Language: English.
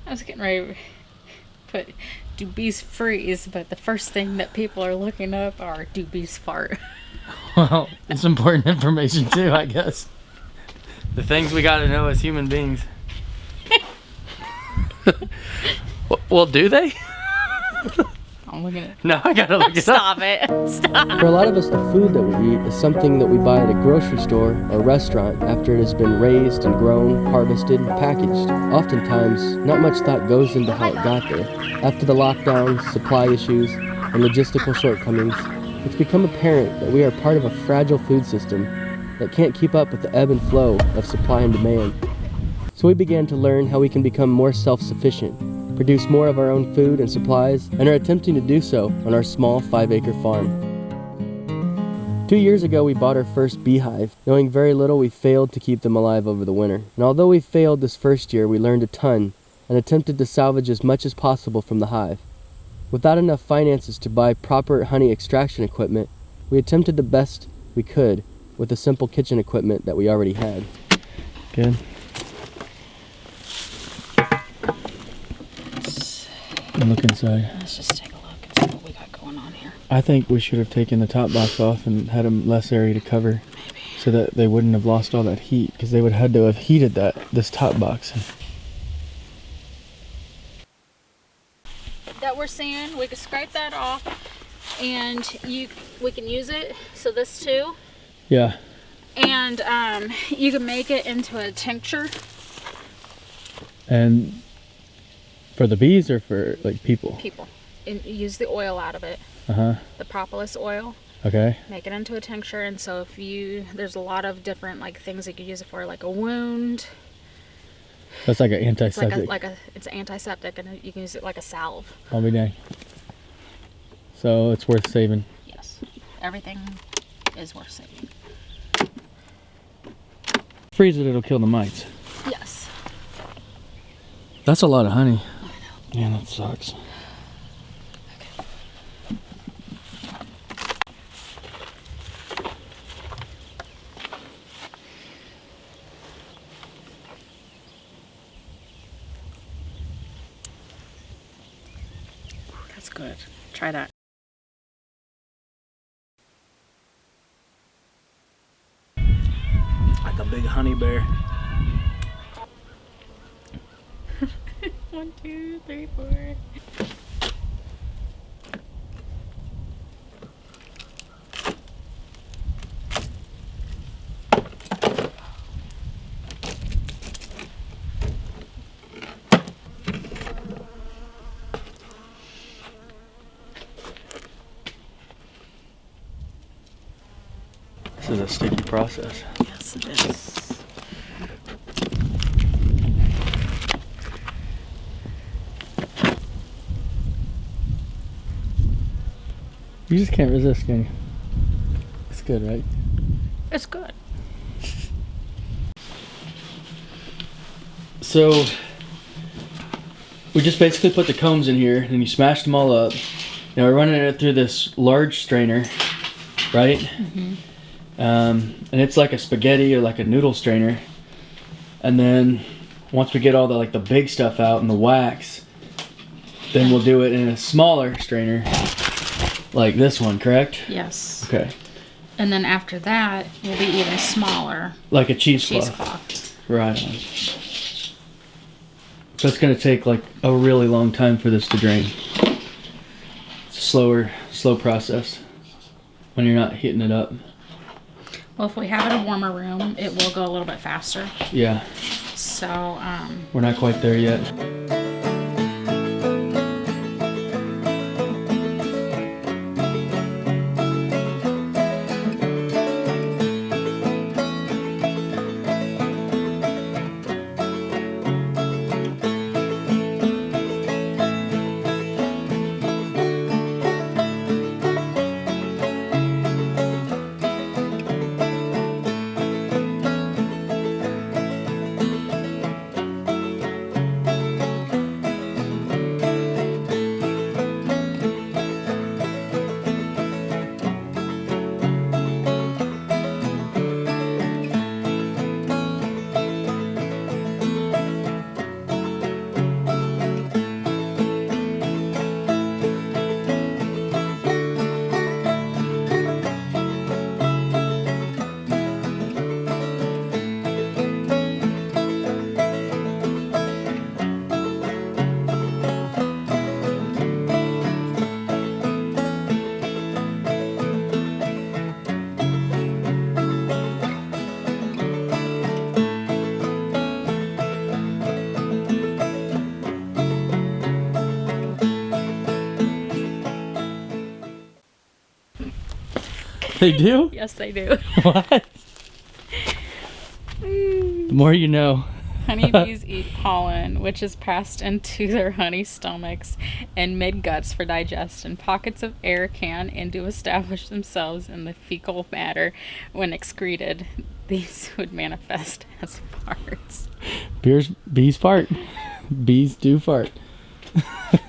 I was getting ready to put do bees freeze, but the first thing that people are looking up are do bees fart. Well, it's important information too, I guess. The things we gotta know as human beings. Well, do they? I'm looking at it. No, I gotta look it Stop it. Stop. For a lot of us, the food that we eat is something that we buy at a grocery store or restaurant after it has been raised and grown, harvested, and packaged. Oftentimes, not much thought goes into how it got there. After the lockdowns, supply issues, and logistical shortcomings, it's become apparent that we are part of a fragile food system that can't keep up with the ebb and flow of supply and demand. So we began to learn how we can become more self-sufficient, produce more of our own food and supplies, and are attempting to do so on our small 5-acre farm. 2 years ago, we bought our first beehive. Knowing very little, we failed to keep them alive over the winter. And although we failed this first year, we learned a ton and attempted to salvage as much as possible from the hive. Without enough finances to buy proper honey extraction equipment, we attempted the best we could with the simple kitchen equipment that we already had. Good. And look inside. Let's just take a look and see what we got going on here. I think we should have taken the top box off and had them less area to cover. Maybe. So that they wouldn't have lost all that heat, because they would have had to have heated this top box. That we're saying we could scrape that off and we can use it. So this too. Yeah. And you can make it into a tincture. And for the bees or for like people? People. And use the oil out of it. Uh-huh. The propolis oil. Okay. Make it into a tincture. And so there's a lot of different like things you could use it for, like a wound. That's like an antiseptic. It's antiseptic, and you can use it like a salve. I'll be dang. So it's worth saving. Yes. Everything is worth saving. Freeze it, it'll kill the mites. Yes. That's a lot of honey. I know. Yeah, that sucks. That's good. Try that. Like a big honey bear. 1, 2, 3, 4. This is a sticky process. Yes, it is. You just can't resist, can you? It's good, right? It's good. So we just basically put the combs in here and you smash them all up. Now we're running it through this large strainer, right? Mm-hmm. And it's like a spaghetti or like a noodle strainer. And then once we get all the big stuff out and the wax, then we'll do it in a smaller strainer like this one, correct? Yes. Okay. And then after that, will be even smaller. Like a cheesecloth. Cheesecloth. Right on. So it's going to take like a really long time for this to drain. It's a slow process when you're not heating it up. Well, if we have it in a warmer room, it will go a little bit faster. Yeah. So, We're not quite there yet. They do? Yes, they do. What? The more you know. Honeybees eat pollen, which is passed into their honey stomachs and midguts for digestion. Pockets of air can and do establish themselves in the fecal matter when excreted. These would manifest as farts. Bees fart. Bees do fart.